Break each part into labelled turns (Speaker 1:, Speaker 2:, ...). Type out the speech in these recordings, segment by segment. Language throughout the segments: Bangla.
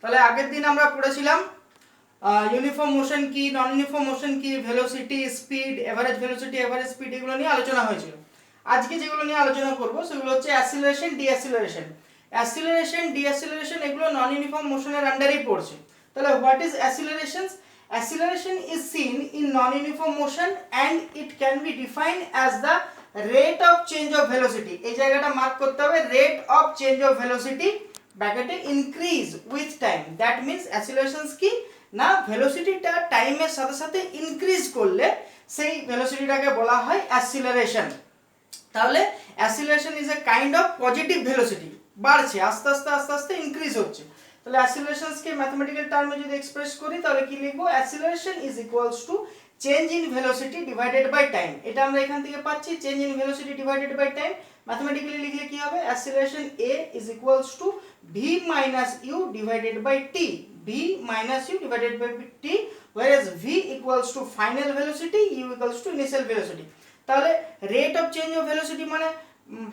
Speaker 1: তাহলে আগের দিন আমরা পড়েছিলাম ইউনিফর্ম মোশন কি, নন ইউনিফর্ম মোশন কি, velocity, speed, average velocity, average speed, এগুলো নিয়ে আলোচনা হয়েছিল। আজকে যেগুলো নিয়ে আলোচনা করব সেগুলো হচ্ছে অ্যাসিলারেশন, ডিঅ্যাসিলারেশন। অ্যাসিলারেশন, ডিঅ্যাসিলারেশন এগুলো নন ইউনিফর্ম মোশনের আন্ডারেই পড়ছে। তাহলে what is acceleration? Acceleration is seen in non-uniform motion and it can be defined as the rate of change of velocity. এই জায়গাটা মার্ক করতে হবে, rate of change of velocity ব্র্যাকেটে increase with time. That means accelerations কি না, ভেলোসিটিটা টাইমের সাথে সাথে ইনক্রিজ করলে সেই ভেলোসিটিটাকে বলা হয় অ্যাসিলারেশন। তাহলে acceleration is a kind of positive velocity, বাড়ছে আস্তে আস্তে আস্তে আস্তে ইনক্রিজ হচ্ছে। তাহলে অ্যাসিলারেশনসকে ম্যাথমেটিক্যাল টার্মে যদি এক্সপ্রেস করি তাহলে কি লিখবো? Acceleration is equals to change in velocity divided by time. এটা আমরা এখান থেকে পাচ্ছি, change in velocity divided by time. Mathematically লিখলে কি হবে? Acceleration a is equals to v minus u divided by t, v minus u divided by t, whereas v equals to final velocity, u equals to initial velocity. তাহলে rate of change of velocity মানে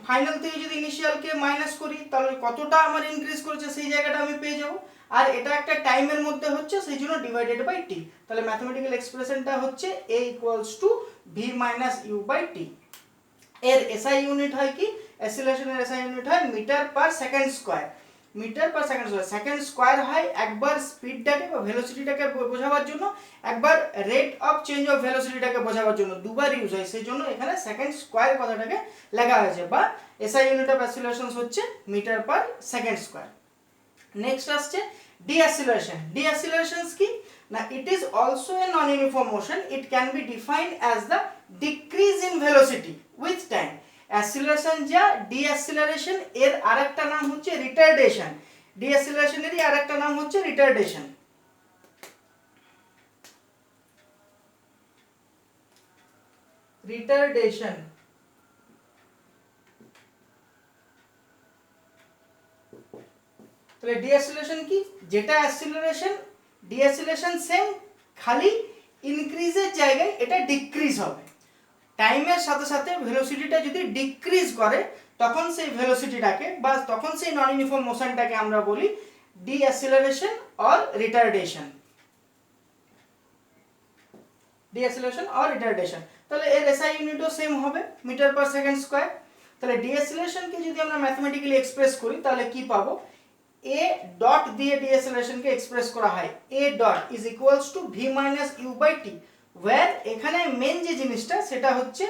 Speaker 1: ফাইনাল থেকে যদি ইনিশিয়ালকে মাইনাস করি তাহলে কতটা আমার ইনক্রিজ করেছে সেই জায়গাটা আমি পেয়ে যাব। আর এটা একটা টাইমের মধ্যে হচ্ছে, সেই জন্য ডিভাইডেড বাই টি। তাহলে ম্যাথমেটিক্যাল এক্সপ্রেশনটা হচ্ছে a equals to v minus u by t. এর এসআই ইউনিট হয় কি? অ্যাসিলারেশনের এসআই ইউনিট হয় metre per second square. Metre per second square, second square হয় একবার স্পিডটাকে বা ভেলোসিটিটাকে বোঝাবার জন্য, একবার রেট অফ চেঞ্জ অফ ভেলোসিটিটাকে বোঝাবার জন্য, দুবার ইউজ হয়, সেই জন্য এখানে সেকেন্ড স্কয়ার কথাটাকে লেখা হয়েছে, বা এসআই ইউনিট অফ অ্যাসিলারেশন হচ্ছে metre per second square. Next আসছে ডিঅ্যাসিলারেশন। ডিঅ্যাসিলারেশনস কি না, it is also a non uniform motion, it can be defined as the decrease in velocity with time. Acceleration যা, ডিঅ্যাসিলারেশন এর আরেকটা নাম হচ্ছে রিটার্ডেশন। ডিঅ্যাসিলারেশনেরই আরেকটা নাম হচ্ছে রিটার্ডেশন। রিটার্ডেশন তাহলে ডিঅ্যাসিলারেশন কি? যেটা অ্যাসিলারেশন, ডিঅ্যাসিলারেশন সেম, খালি ইনক্রিজের জায়গায় এটা ডিক্রিজ হবে। টাইমের সাথে সাথে ভেলোসিটিটা যদি ডিক্রিজ করে তখন সেই ভেলোসিটিটাকে বা তখন সেই নন ইউনিফর্ম মোশনটাকে আমরা বলি deceleration or retardation. Deceleration or retardation. তাহলে এর এসআই ইউনিটও সেম হবে, মিটার পার সেকেন্ড স্কয়ার। তাহলে ডিঅ্যাসিলারেশনকে যদি আমরা ম্যাথমেটিক্যালি এক্সপ্রেস করি তাহলে কি পাবো? এ ডট দিয়ে ডিঅ্যাসিলারেশনকে এক্সপ্রেস করা হয়, a dot is equals to v minus u by t, where এখানে মেন যে জিনিসটা সেটা হচ্ছে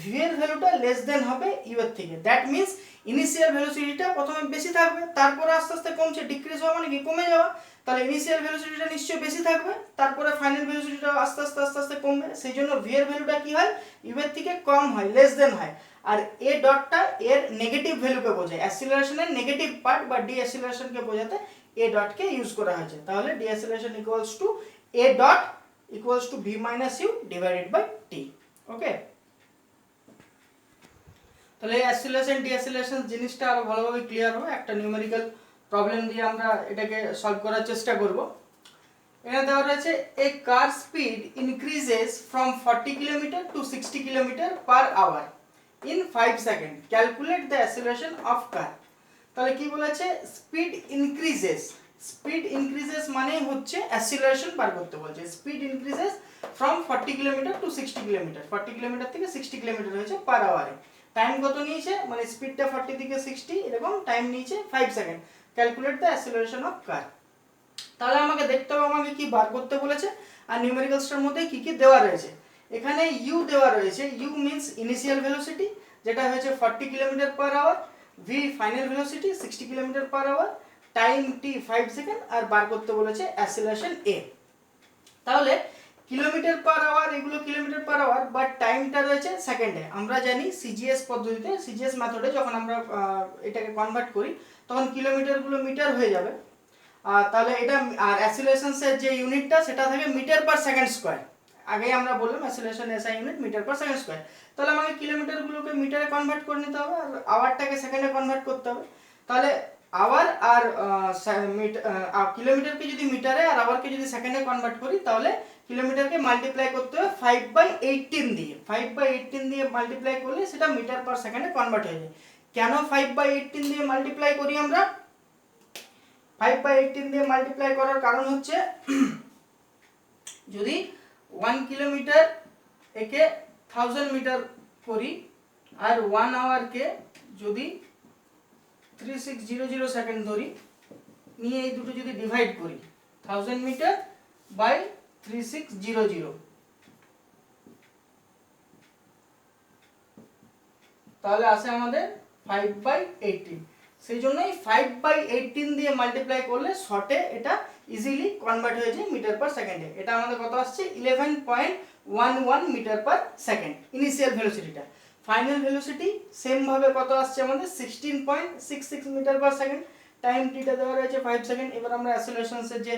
Speaker 1: ভি এর ভ্যালুটা লেস দেন হবে ইউ এর থেকে। দ্যাট মিন্স ইনিশিয়াল ভেলোসিটিটা প্রথমে বেশি থাকবে, তারপরে আস্তে আস্তে কমছে, ডিক্রিজ হওয়া মানে কি কমে যাওয়া। তাহলে ইনিশিয়াল ভেলোসিটিটা নিশ্চয়ই বেশি থাকবে, তারপরে ফাইনাল ভেলোসিটিটা আস্তে আস্তে আস্তে আস্তে কমবে, সেই জন্য ভি এর ভ্যালুটা কি হয়? ইউ এর থেকে কম হয়, লেস দেন হয়। আর এ ডটটা এর নেগেটিভ ভ্যালুকে বোঝায়, অ্যাসিলারেশনের নেগেটিভ পার্ট বা ডিঅ্যাসিলারেশনকে বোঝাতে এ ডটকে ইউজ করা হয়েছে। তাহলে deceleration equals to a dot equals to v minus u divided by t. Okay, তাহলে অ্যাসিলারেশন ডিঅ্যাসিলারেশন জিনিসটা আরো ভালোভাবে ক্লিয়ার হবে। একটা নিউমেরিক্যাল প্রবলেম দিয়ে আমরা এটাকে সলভ করার চেষ্টা করব। এখানে দেওয়া রয়েছে a car speed increases from 40 kilometre to 60 kilometre per hour in 5 second, calculate the acceleration of car. তাহলে কি বলেছে? স্পিড ইনক্রিজেস, স্পিড ইনক্রিজেস মানে হচ্ছে অ্যাসিলারেশন বার করতে বলছে। Speed increases from 40 kilometre to 60 kilometre, 40 kilometre থেকে 60 কিলোমিটার হয়েছে পার আওয়ারে। টাইম কত নিয়েছে? মানে স্পিডটা 40 থেকে 60, এরকম টাইম নিয়েছে 5 second. Calculate the acceleration of car. তাহলে আমাকে দেখতে হবে আমাকে কি বার করতে বলেছে আর নিউমেরিক্যালসটার মধ্যে কি কি দেওয়া রয়েছে। এখানে ইউ দেওয়া রয়েছে, ইউ মিন্স ইনিশিয়াল ভেলোসিটি যেটা হয়েছে 40 kilometre per hour, v final velocity 60 kilometre per hour, time t 5 second, আর বার করতে বলেছে অ্যাসিলারেশন এ। তাহলে কিলোমিটার পার আওয়ার, এগুলো কিলোমিটার পার আওয়ার, বাট টাইমটা রয়েছে সেকেন্ডে। আমরা জানি সিজিএস পদ্ধতিতে, সিজিএস মেথডে যখন আমরা এটাকে কনভার্ট করি তখন কিলোমিটারগুলো মিটার হয়ে যাবে। তাহলে এটা আর অ্যাসিলারেশনসের যে ইউনিটটা সেটা থাকে মিটার পার সেকেন্ড স্কয়ার। আগে আমরা বললাম acceleration SI unit metre per second square. তাহলে আমাকে কিলোমিটারগুলোকে মিটারে কনভার্ট করে নিতে হবে আর আওয়ারটাকে সেকেন্ডে কনভার্ট করতে হবে। তাহলে আওয়ার আর কিলোমিটারকে যদি মিটারে আর আওয়ারকে যদি সেকেন্ডে কনভার্ট করি তাহলে কিলোমিটারকে মাল্টিপ্লাই করতে হবে 5/18 দিয়ে। 5/18 দিয়ে মাল্টিপ্লাই করলে সেটা মিটার পার সেকেন্ডে কনভার্ট হয়ে যায়। কেন 5/18 দিয়ে মাল্টিপ্লাই করি আমরা? 5/18 দিয়ে মাল্টিপ্লাই করার কারণ হচ্ছে যদি 1 কিলোমিটার একে 1000 মিটার করি আর 1 আওয়ারকে যদি 3600 সেকেন্ড ধরি নিয়ে এই দুটো যদি ডিভাইড করি 1000 মিটার বাই 3600 তাহলে আসে আমাদের 5/18। সেই জন্যই 5/18 দিয়ে মাল্টিপ্লাই করলে শর্টে এটা ইজিলি কনভার্ট হয়ে যায় মিটার পার সেকেন্ডে। এটা আমাদের কত আসছে 11.11 মিটার পার সেকেন্ড ইনিশিয়াল ভেলোসিটিটা। ফাইনাল ভেলোসিটি সেম ভাবে কত আসছে আমাদের 16.66 মিটার পার সেকেন্ড। টাইম টিটা দেওয়া রয়েছে 5 সেকেন্ড। এবার আমরা অ্যাসেলারেশনসের যে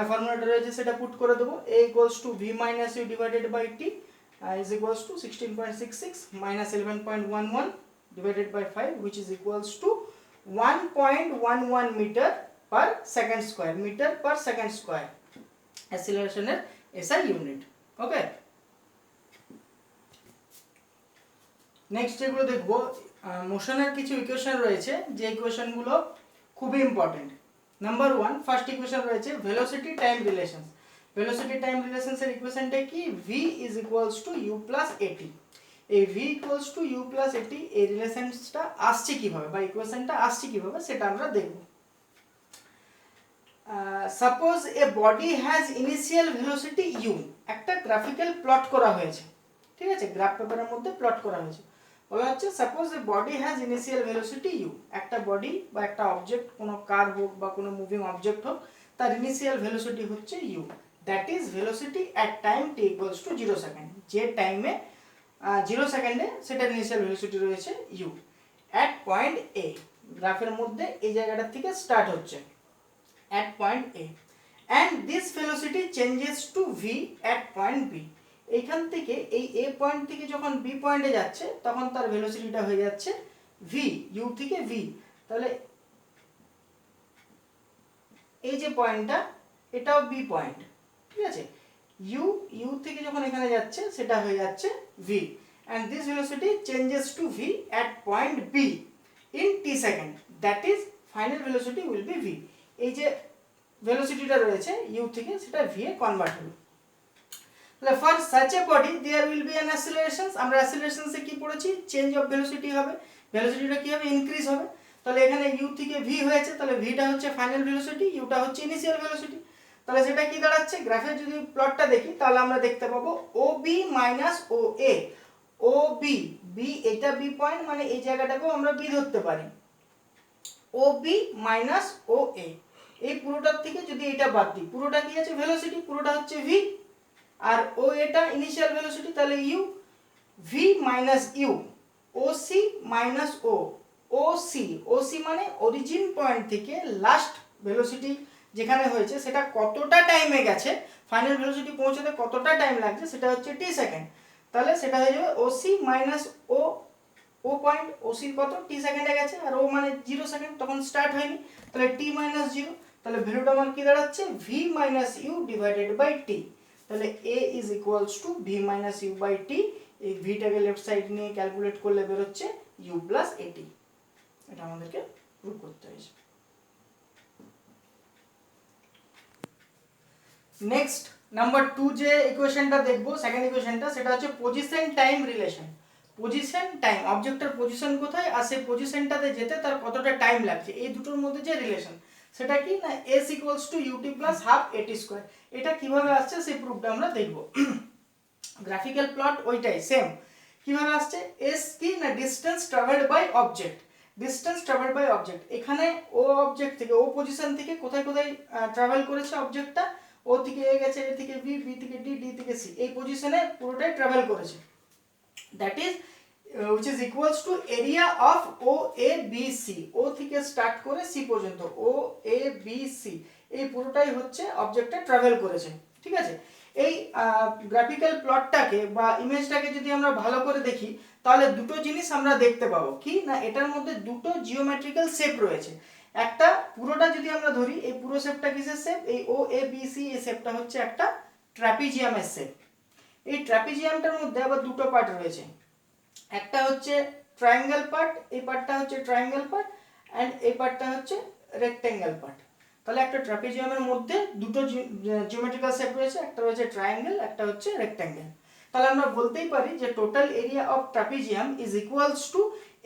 Speaker 1: ফর্মুলাটা রয়েছে সেটা পুট করে দেবো। a = v - u divided by t is equals to 16.66 minus 11.11 divided by 5 which is equals to 1.11 meter per second square, meter per second square acceleration এর SI unit। ওকে, নেক্সট যেগুলো দেখবো মোশনের কিছু ইকুয়েশন রয়েছে যে ইকুয়েশনগুলো খুবই ইম্পর্টেন্ট। নাম্বার 1 ফার্স্ট ইকুয়েশন রয়েছে velocity time relations. Velocity time relations এর ইকুয়েশনটা কি v = u + at। এই v = u + at এই রিলেশনসটা আসছে কিভাবে বা ইকুয়েশনটা আসছে কিভাবে সেটা আমরা দেখব। Suppose A body has initial velocity u, একটা গ্রাফিক্যাল প্লট করা হয়েছে, ঠিক আছে, গ্রাফ পেপারের মধ্যে প্লট করা হয়েছে। বলা হচ্ছে suppose A body has initial velocity u, একটা বডি বা একটা অবজেক্ট, কোনো কার হোক বা কোনো মুভিং অবজেক্ট হোক, তার ইনিশিয়াল ভেলোসিটি হচ্ছে u, that is velocity at time t = 0 second. যে টাইমে 0 সেকেন্ডে সেটার ইনিশিয়াল ভেলোসিটি রয়েছে u অ্যাট পয়েন্ট a। গ্রাফের মধ্যে এই জায়গাটা থেকে স্টার্ট হচ্ছে at point a and this velocity changes to v at point b। এইখান থেকে এই a পয়েন্ট থেকে যখন b পয়েন্টে যাচ্ছে তখন তার ভেলোসিটিটা হয়ে যাচ্ছে v, u থেকে v। তাহলে এই যে পয়েন্টটা এটাও b পয়েন্ট, ঠিক আছে, u থেকে যখন এখানে যাচ্ছে সেটা হয়ে যাচ্ছে v and this velocity changes to v at point b in t second, that is final velocity will be v। এই যে ভেলোসিটিটা রয়েছে u থেকে সেটা v এ কনভার্ট হবে। তাহলে for such a body there will be an acceleration। আমরা অ্যাসেলারেশনস এ কি পড়েছি, চেঞ্জ অফ ভেলোসিটি হবে, ভেলোসিটিটা কি হবে, ইনক্রিজ হবে। তাহলে এখানে u থেকে v হয়েছে, তাহলে v টা হচ্ছে ফাইনাল ভেলোসিটি, u টা হচ্ছে ইনিশিয়াল ভেলোসিটি। তাহলে সেটা কি দাঁড়াচ্ছে, গ্রাফে যদি প্লটটা দেখি তাহলে আমরা দেখতে পাবো OB - OA। OB, b এটা b পয়েন্ট, মানে এই জায়গাটাকেও আমরা b ধরতে পারি। OB - OA, এই পুরোটার থেকে যদি এটা বাদ দিই পুরোটা কি আছে, ভেলোসিটি, পুরোটা হচ্ছে v, আর ও এটা ইনিশিয়াল ভেলোসিটি, তাহলে u, v - u, OC - O, OC মানে অরিজিন পয়েন্ট থেকে লাস্ট ভেলোসিটি যেখানে হয়েছে সেটা কতটা টাইমে গেছে, ফাইনাল ভেলোসিটি পৌঁছাতে কতটা টাইম লাগছে সেটা হচ্ছে t সেকেন্ড। তাহলে সেটা হয়ে যাবে OC - O, ও পয়েন্ট OC কত t সেকেন্ডে গেছে, আর ও মানে 0 সেকেন্ড, তখন স্টার্ট হয়নি, তাহলে t - 0। তাহলে ভ্যালুটা আমার কি দাঁড়াচ্ছে v - u divided by t। তাহলে a is equals to v - u by t। এই v টাকে লেফট সাইড নিয়ে ক্যালকুলেট করলে বের হচ্ছে u + at। এটা আমাদেরকে প্রুভ করতে হয়েছে। নেক্সট নাম্বার 2 যে ইকুয়েশনটা দেখব, সেকেন্ড ইকুয়েশনটা, সেটা হচ্ছে position time relation. Position time, অবজেক্টের পজিশন কোথায় আর সেই পজিশনটাতে যেতে তার কতটা টাইম লাগছে, এই দুটোর মধ্যে যে রিলেশন সেটা কি না s = ut + half at²। এটা কিভাবে আসছে সেই প্রুফটা আমরা দেখব। গ্রাফিক্যাল প্লট ওইটাই সেম। কিভাবে আসছে, s কি না distance travelled by object, distance travelled by object. এখানে ও অবজেক্ট থেকে, ও পজিশন থেকে কোথায় কোথায় ট্রাভেল করেছে অবজেক্টটা, ও থেকে এ গেছে, এ থেকে বি, বি থেকে ডি, ডি থেকে সি, এই পজিশনে পুরোটাই ট্রাভেল করেছে। That is which is equals to area of OABC। ও থেকে স্টার্ট করে সি পর্যন্ত OABC এই পুরোটাই হচ্ছে অবজেক্টটা ট্রাভেল করেছে, ঠিক আছে। এই গ্রাফিক্যাল প্লটটাকে বা ইমেজটাকে যদি আমরা ভালো করে দেখি তাহলে দুটো জিনিস আমরা দেখতে পাবো, কি না এটার মধ্যে দুটো জিওমেট্রিক্যাল শেপ রয়েছে। একটা পুরোটা যদি আমরা ধরি, এই পুরো শেপটা কিসের শেপ, এই OABC এই শেপটা হচ্ছে একটা ট্র্যাপিজিয়ামের শেপ। এই ট্র্যাপিজিয়ামটার মধ্যে আবার দুটো পার্ট রয়েছে, একটা হচ্ছে ট্রায়াঙ্গেল পার্ট, এই পার্টটা হচ্ছে ট্রায়াঙ্গেল পার্ট, এন্ড এই পার্টটা হচ্ছে রেক্টেঙ্গেল পার্ট। তাহলে একটা ট্রাপিজিয়ামের মধ্যে দুটো জিওমেট্রিক্যাল শেপ রয়েছে, একটা রয়েছে ট্রায়াঙ্গেল, একটা হচ্ছে রেক্ট্যাঙ্গেল। তাহলে আমরা বলতেই পারি যে total area of trapezium is equals to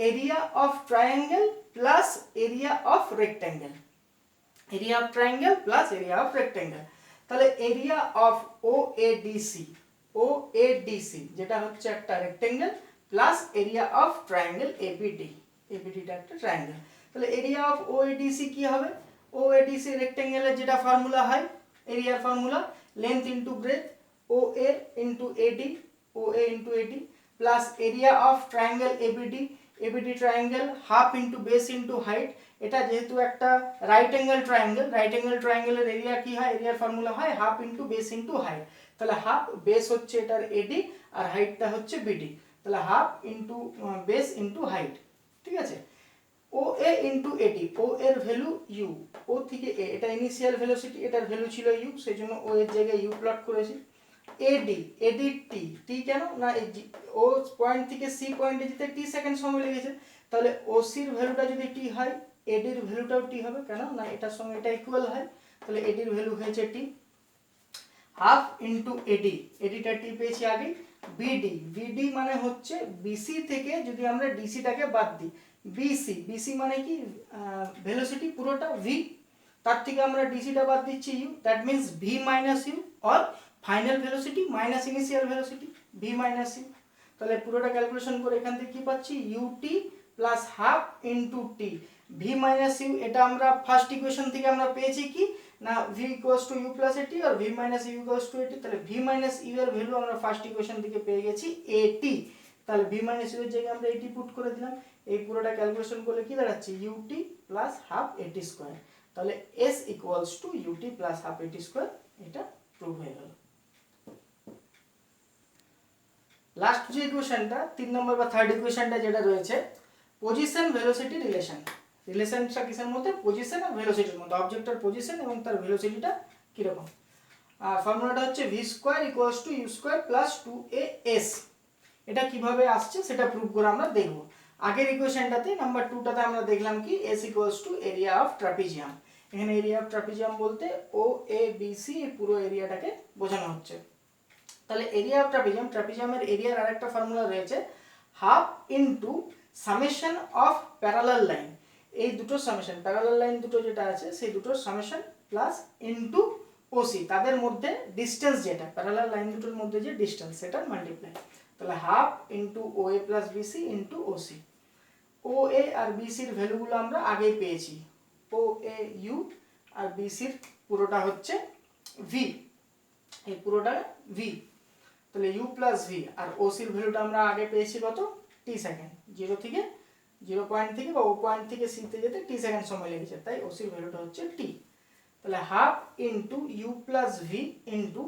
Speaker 1: area of triangle plus area of rectangle. Area of triangle plus area of rectangle. তাহলে এরিয়া অফ ওএডিসি যেটা হচ্ছে একটা rectangle plus area of triangle এবিডিটা একটা ট্রায়াঙ্গেল। তাহলে এরিয়া অফ ওএডিসি কি হবে? ওএডিসি রেক্ট্যাঙ্গেলের যেটা ফর্মুলা হয়, এরিয়ার formula length into breadth OA into AD plus area of triangle ABD triangle half into base into height. এটা যেহেতু একটা রাইট অ্যাঙ্গেল ট্রায়াঙ্গেলের এরিয়া কি হয়? এরিয়ার ফর্মুলা হয় half into base into height. তাহলে হাফ বেস হচ্ছে এটার এডি আর হাইটটা হচ্ছে বিডি, তাহলে half into base into height. ঠিক আছে, ও এ ইনটু এডি, ও এর ভ্যালু ইউ, ও থেকে এ, এটা ইনিশিয়াল ভেলোসিটি, এটার ভ্যালু ছিল ইউ, সেই জন্য ও এর জায়গায় ইউ প্লট করেছি। এডি টি কেন না, ও পয়েন্ট থেকে সি পয়েন্টে যেতে টি সেকেন্ড সময় লেগেছে, তাহলে ও সির ভ্যালুটা যদি টি হয় এডির ভ্যালুটাও টি হবে, কেন না এটার সঙ্গে এটা ইকুয়াল হয়, তাহলে এডির ভ্যালু হয়েছে টি। হাফ ইনটু এডিটা টি পেয়েছি আগে। বিডি মানে হচ্ছে বিসি থেকে যদি আমরা ডিসিটাকে বাদ দিই, বিসি মানে কি ভেলোসিটি পুরোটা ভি, তার থেকে আমরা ডিসিটা বাদ দিচ্ছি u, that means v minus u or final velocity minus initial velocity v minus u. তাহলে পুরোটা ক্যালকুলেশন করে এখান থেকে কি পাচ্ছি? U t plus half into t. V minus u এটা আমরা ফার্স্ট ইকুয়েশন থেকে আমরা পেয়েছি কি না v equals to u plus a t আর v minus u equals to a t. তাহলে ভি মাইনাস ইউ এর ভ্যালু আমরা ফার্স্ট ইকুয়েশন থেকে পেয়ে গেছি এটি। তাহলে ভি মাইনাস ইউ এর জায়গায় আমরা এটি পুট করে দিলাম। এই পুরোটা ক্যালকুলেশন করলে কি দাঁড়াচ্ছে? U t plus half a t square. তাহলে s equals to u t plus half a t square, এটা প্রুভ হয়ে গেল। লাস্ট যে ইকুয়েশনটা 3 নম্বর বা থার্ড ইকুয়েশনটা যেটা রয়েছে পজিশন ভেলোসিটি রিলেশনটা কিসের মধ্যে? পজিশন আর ভেলোসিটির মধ্যে, অবজেক্টের পজিশন এবং তার ভেলোসিটিটা কিরকম। ফর্মুলাটা হচ্ছে v square equals to u square plus 2as। এটা কিভাবে আসছে সেটা প্রুভ করে আমরা দেখব। আগের ইকুয়েশনটাতে নাম্বার 2টাতে আমরা দেখলাম কি s equals to area of trapezium. এখানে এরিয়া অফ ট্রাপিজিয়াম বলতে ও এ বি সি পুরো এরিয়াটাকে বোঝানো হচ্ছে। তাহলে এরিয়া অফ ট্রাপিজিয়ামের এরিয়ার আরেকটা ফর্মুলা রয়েছে half into summation of parallel line. এই দুটো সামেশন, প্যারালাল লাইন দুটো যেটা আছে সেই দুটোর সামেশন প্লাস ইনটু ওসি, তাদের মধ্যে ডিস্টেন্স যেটা প্যারালাল লাইন দুটোর মধ্যে যে ডিস্টেন্স সেটার মাল্টিপ্লাই। তাহলে হাফ ইনটু ও এ প্লাস বিসি ইনটু ওসি। ও এ আর বিসির ভ্যালুগুলো আমরা আগেই পেয়েছি, ও এ ইউ আর বিসির পুরোটা হচ্ছে ভি, এই পুরোটা ভি। তাহলে ইউ প্লাস ভি আর ওসির ভ্যালুটা আমরা আগে পেয়েছি কত? টি সেকেন্ড, জিরো পয়েন্ট থেকে বা ও পয়েন্ট থেকে সিতে যেতে টি সেকেন্ড সময় লেগেছে, তাই ওসির ভ্যালুটা হচ্ছে টি। তাহলে half into u plus v into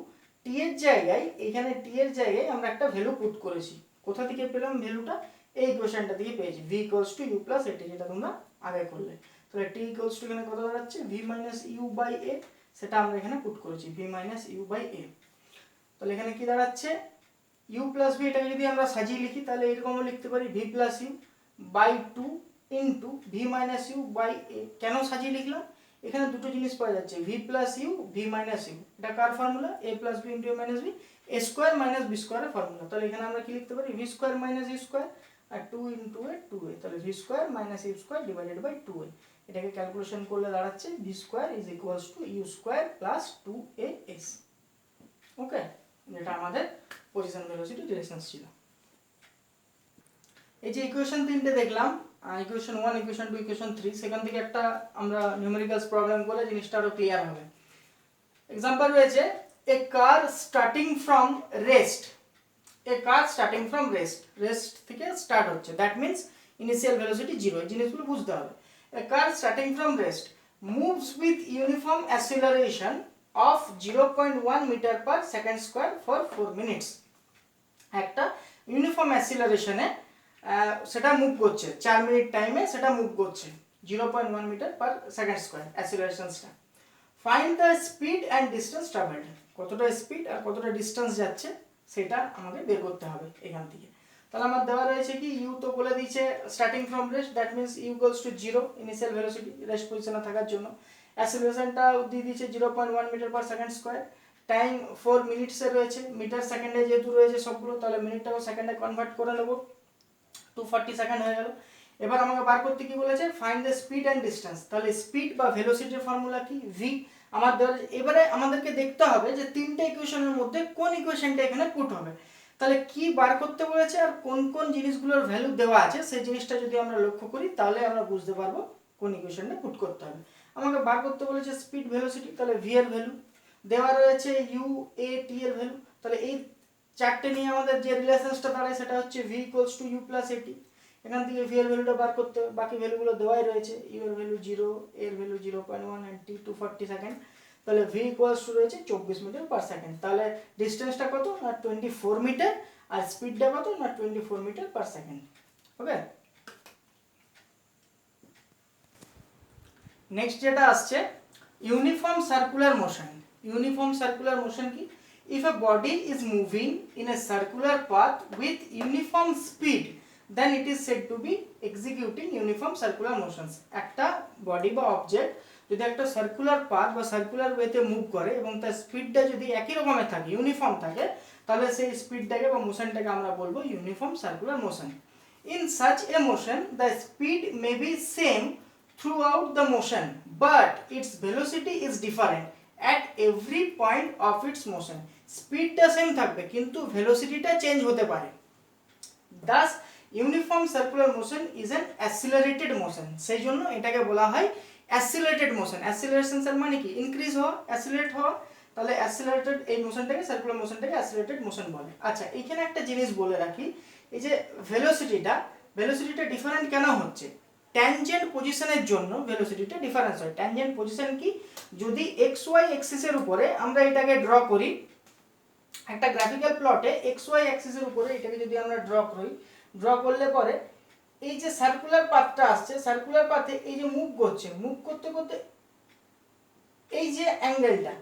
Speaker 1: t এর জায়গায়, এখানে টি এর জায়গায় আমরা একটা ভ্যালু পুট করেছি। কোথা থেকে পেলাম ভ্যালুটা? এই ইকুয়েশনটা থেকে পেয়েছি, v equals to u plus a t, যেটা তোমরা আগে করলে। তাহলে টি ইকুয়ালস টু এখানে কত দাঁড়াচ্ছে? ভি মাইনাস ইউ বাই এ, সেটা আমরা এখানে পুট করেছি ভি মাইনাস ইউ বাই এ। তাহলে এখানে কি দাঁড়াচ্ছে? ইউ প্লাস ভি, এটাকে যদি আমরা সাজিয়ে লিখি তাহলে এরকমও লিখতে পারি v plus u by 2 into v minus u by a. কেন সাজিয়ে লিখলাম? এখানে দুটো জিনিস পাওয়া যাচ্ছে, v plus u v minus u, এটা কার formula? A plus b into a minus b, a square minus b স্কোয়ারের ফর্মুলা। তাহলে এখানে আমরা কি লিখতে পারি? V square minus u square আর 2 ইন্টু এ 2a, তাহলে v square minus u square divided by 2a। এটাকে ক্যালকুলেশন করলে দাঁড়াচ্ছে v square is equals to u square plus 2as। Okay, যেটা আমাদের পজিশন ভেলোসিটি রিলেশন ছিল। এই যে ইকুয়েশন 3টে দেখলাম, ইকুয়েশন 1, ইকুয়েশন 2, ইকুয়েশন 3, সেখান থেকে একটা আমরা নিউমেরিক্যালস প্রবলেম করলে জিনিসটা আরো ক্লিয়ার হবে। এক্সাম্পল রয়েছে a car starting from rest, rest থেকে স্টার্ট হচ্ছে, দ্যাট মিন্স ইনিশিয়াল ভেলোসিটি 0। এই জিনিসগুলো বুঝতে হবে। A car starting from rest moves with uniform acceleration of 0.1 meter per second square for 4 minutes। একটা ইউনিফর্ম অ্যাসিলারেশনে সেটা মুভ করছে 4 মিনিট টাইমে, সেটা মুভ করছে 0.1 মিটার পার সেকেন্ড স্কোয়ার অ্যাসিলারেশনটা। Find the speed and distance travelled, কতটা স্পিড আর কতটা ডিস্টেন্স যাচ্ছে সেটা আমাদের বের করতে হবে এখান থেকে। তাহলে আমার দেওয়া রয়েছে কি ইউ তো বলে দিয়েছে starting from rest, that means u equals to 0 initial velocity rest পজিশনে থাকার জন্য। অ্যাসিলারেশনটা দিয়ে দিয়েছে 0.1 metre per second square, time 4 মিনিটসে রয়েছে, মিটার সেকেন্ডে যেহেতু রয়েছে সবগুলো, তাহলে মিনিটটাকে সেকেন্ডে কনভার্ট করে নেবো, 240 সেকেন্ড হয়ে গেল। এবার আমাকে বার করতে কি বলেছে, find the speed and distance. তাহলে স্পিড বা ভেলোসিটির ফর্মুলা কি, ভি। এবারে আমাদেরকে দেখতে হবে যে তিনটে ইকুয়েশনের মধ্যে কোন ইকুয়েশনটা এখানে পুট হবে। তাহলে কি বার করতে বলেছে আর কোন কোন জিনিসগুলোর ভ্যালু দেওয়া আছে সেই জিনিসটা যদি আমরা লক্ষ্য করি তাহলে আমরা বুঝতে পারবো কোন ইকুয়েশনটা পুট করতে হবে। আমাকে বার করতে বলেছে স্পিড ভেলোসিটি, তাহলে ভি এর ভ্যালু দেওয়া রয়েছে, ইউ এ টি এর ভ্যালু, তাহলে এই চারটে নিয়ে আমাদের যে রিলেশনসটা দাঁড়ায় সেটা হচ্ছে v equals to u plus a t. এখান থেকে ভি এর ভ্যালুটা বার করতে হবে, বাকি ভ্যালুগুলো দেওয়াই রয়েছে, ইউ এর ভ্যালু 0, এর ভ্যালু 0.1 এন্ড টি 240 সেকেন্ড। তাহলে ভি ইকুয়ালস টু রয়েছে 24 মিটার পার সেকেন্ড। তাহলে ডিস্টেন্সটা কত না 24 মিটার, আর স্পিডটা কত না 24 মিটার পার সেকেন্ড। ওকে, নেক্সট যেটা আসছে uniform circular motion. Uniform circular motion কি, if a body is moving in a circular path with uniform speed then it is said to be executing uniform circular motions। একটা বডি বা অবজেক্ট যদি একটা সার্কুলার পাথ বা সার্কুলার ওয়েতে মুভ করে এবং তার স্পিডটা যদি একই রকমের থাকে, ইউনিফর্ম থাকে, তাহলে সেই স্পিডটাকে বা মোশনটাকে আমরা বলবো uniform circular motion. In such a motion the speed may be same throughout the motion but its velocity is different at every point of its motion। স্পিডটা সেম থাকবে কিন্তু ভেলোসিটিটা চেঞ্জ হতে পারে। thus uniform circular motion is an accelerated motion। সেই জন্য এটাকে বলা হয় accelerated motion। acceleration এর মানে কি, ইনক্রিজ হওয়া, অ্যাসিলারেট হওয়া, তাহলে অ্যাসিলারেটেড এই মোশনটাকে, সার্কুলার মোশনটাকে অ্যাসিলারেটেড মোশন বলে। আচ্ছা, এখানে একটা জিনিস বলে রাখি, এই যে ভেলোসিটিটা ডিফারেন্ট কেন হচ্ছে, ট্যানজেন্ট পজিশনের জন্য ভেলোসিটিটা ডিফারেন্স হয়। ট্যানজেন্ট পজিশন কি, যদি এক্স ওয়াই অ্যাক্সিসের উপরে আমরা এটাকে ড্র করি, একটা গ্রাফিক্যাল প্লটে এক্স ওয়াই অ্যাক্সিসের উপরে এটাকে যদি আমরা ড্র করলে পরে এই যে সার্কুলার পাথটা আসছে, সার্কুলার পাথে এই যে মুভ করতে করতে এই যে অ্যাঙ্গেলটা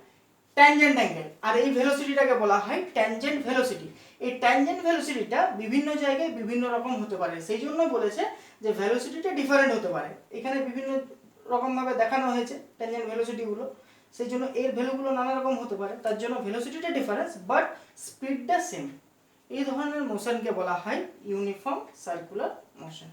Speaker 1: ট্যানজেন্ট অ্যাঙ্গেল, আর এই ভেলোসিটিটাকে বলা হয় ট্যানজেন্ট ভেলোসিটি। এই ট্যানজেন্ট ভেলোসিটিটা বিভিন্ন জায়গায় বিভিন্ন রকম হতে পারে, সেই জন্য বলেছে যে ভেলোসিটিটা ডিফারেন্ট হতে পারে। এখানে বিভিন্ন রকমভাবে দেখানো হয়েছে ট্যানজেন্ট ভেলোসিটিগুলো, সেই জন্য এর ভ্যালুগুলো নানা রকম হতে পারে, তার জন্য ভেলোসিটিটা ডিফারেন্স বাট স্পিডটা সেম। এই ধরনের মোশনকে বলা হয় ইউনিফর্ম সার্কুলার মোশন।